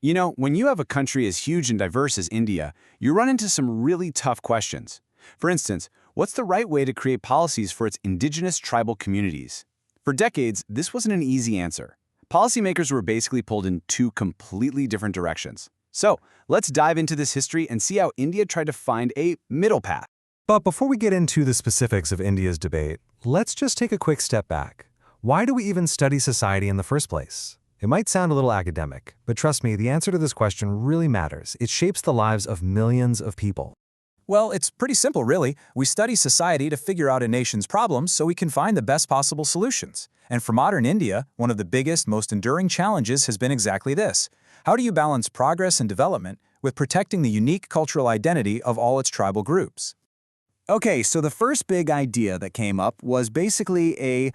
You know, when you have a country as huge and diverse as India, you run into some really tough questions. For instance, what's the right way to create policies for its indigenous tribal communities? For decades, this wasn't an easy answer. Policymakers were basically pulled in two completely different directions. So, let's dive into this history and see how India tried to find a middle path. But before we get into the specifics of India's debate, let's just take a quick step back. Why do we even study society in the first place? It might sound a little academic, but trust me, the answer to this question really matters. It shapes the lives of millions of people. Well, it's pretty simple, really. We study society to figure out a nation's problems so we can find the best possible solutions. And for modern India, one of the biggest, most enduring challenges has been exactly this. How do you balance progress and development with protecting the unique cultural identity of all its tribal groups? Okay, so the first big idea that came up was basically a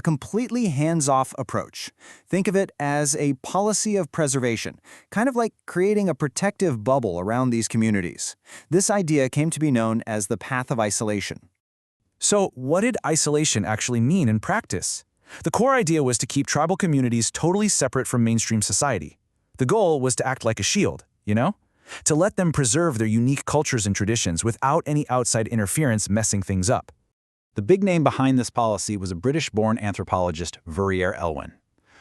completely hands-off approach. Think of it as a policy of preservation, kind of like creating a protective bubble around these communities. This idea came to be known as the path of isolation. So, what did isolation actually mean in practice? The core idea was to keep tribal communities totally separate from mainstream society. The goal was to act like a shield, to let them preserve their unique cultures and traditions without any outside interference messing things up. The big name behind this policy was a British-born anthropologist, Verrier Elwin.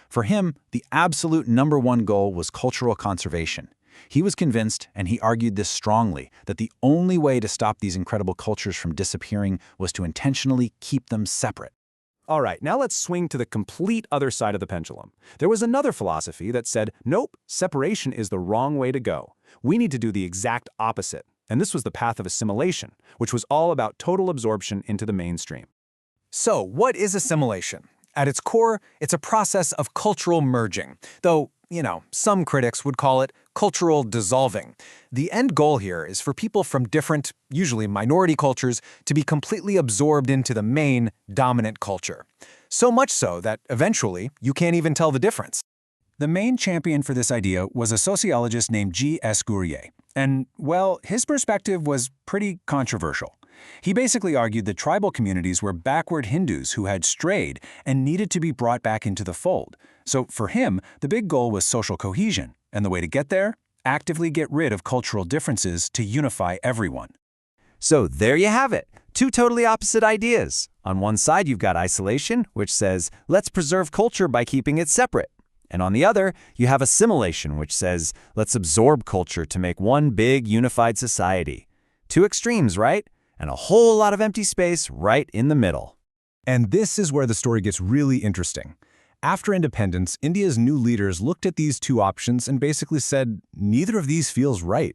For him, the absolute #1 goal was cultural conservation. He was convinced, and he argued this strongly, that the only way to stop these incredible cultures from disappearing was to intentionally keep them separate. All right, now let's swing to the complete other side of the pendulum. There was another philosophy that said, nope, separation is the wrong way to go. We need to do the exact opposite. And this was the path of assimilation, which was all about total absorption into the mainstream. So, what is assimilation? At its core, it's a process of cultural merging, though, some critics would call it cultural dissolving. The end goal here is for people from different, usually minority cultures, to be completely absorbed into the main, dominant culture. So much so that, eventually, you can't even tell the difference. The main champion for this idea was a sociologist named G.S. Gurye. And, well, his perspective was pretty controversial. He basically argued that tribal communities were backward Hindus who had strayed and needed to be brought back into the fold. So for him, the big goal was social cohesion. And the way to get there? Actively get rid of cultural differences to unify everyone. So there you have it. Two totally opposite ideas. On one side, you've got isolation, which says, let's preserve culture by keeping it separate. And on the other, you have assimilation, which says, let's absorb culture to make one big unified society. Two extremes, right? And a whole lot of empty space right in the middle. And this is where the story gets really interesting. After independence, India's new leaders looked at these two options and basically said, neither of these feels right.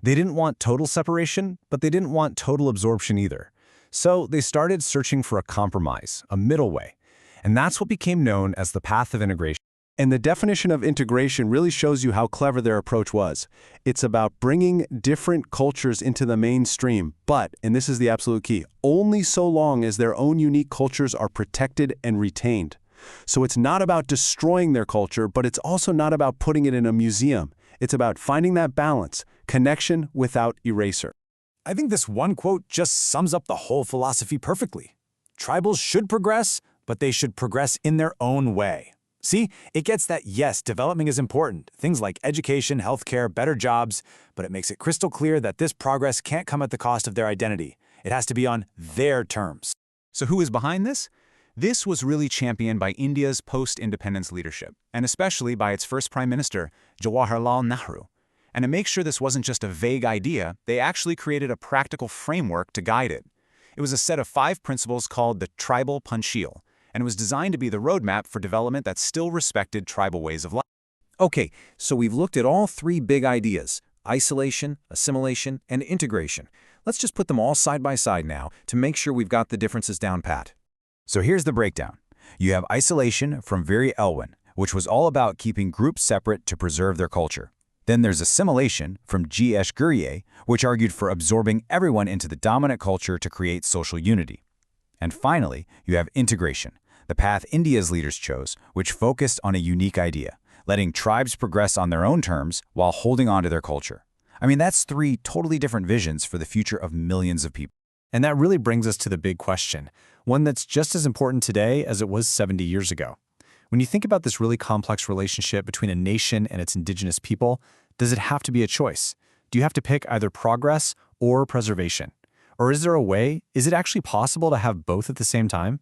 They didn't want total separation, but they didn't want total absorption either. So they started searching for a compromise, a middle way. And that's what became known as the path of integration. And the definition of integration really shows you how clever their approach was. It's about bringing different cultures into the mainstream, but, and this is the absolute key, only so long as their own unique cultures are protected and retained. So it's not about destroying their culture, but it's also not about putting it in a museum. It's about finding that balance, connection without eraser. I think this one quote just sums up the whole philosophy perfectly. Tribals should progress, but they should progress in their own way. See, it gets that, yes, development is important, things like education, healthcare, better jobs, but it makes it crystal clear that this progress can't come at the cost of their identity. It has to be on their terms. So who is behind this? This was really championed by India's post-independence leadership, and especially by its first Prime Minister, Jawaharlal Nehru. And to make sure this wasn't just a vague idea, they actually created a practical framework to guide it. It was a set of 5 principles called the Tribal Panchil, and it was designed to be the roadmap for development that still respected tribal ways of life. Okay, so we've looked at all 3 big ideas: isolation, assimilation, and integration. Let's just put them all side by side now to make sure we've got the differences down pat. So here's the breakdown. You have isolation from Verrier Elwin, which was all about keeping groups separate to preserve their culture. Then there's assimilation from G.S. Gurye, which argued for absorbing everyone into the dominant culture to create social unity. And finally, you have integration, the path India's leaders chose, which focused on a unique idea, letting tribes progress on their own terms while holding on to their culture. I mean, that's 3 totally different visions for the future of millions of people. And that really brings us to the big question, one that's just as important today as it was 70 years ago. When you think about this really complex relationship between a nation and its indigenous people, does it have to be a choice? Do you have to pick either progress or preservation? Or is there a way? Is it actually possible to have both at the same time?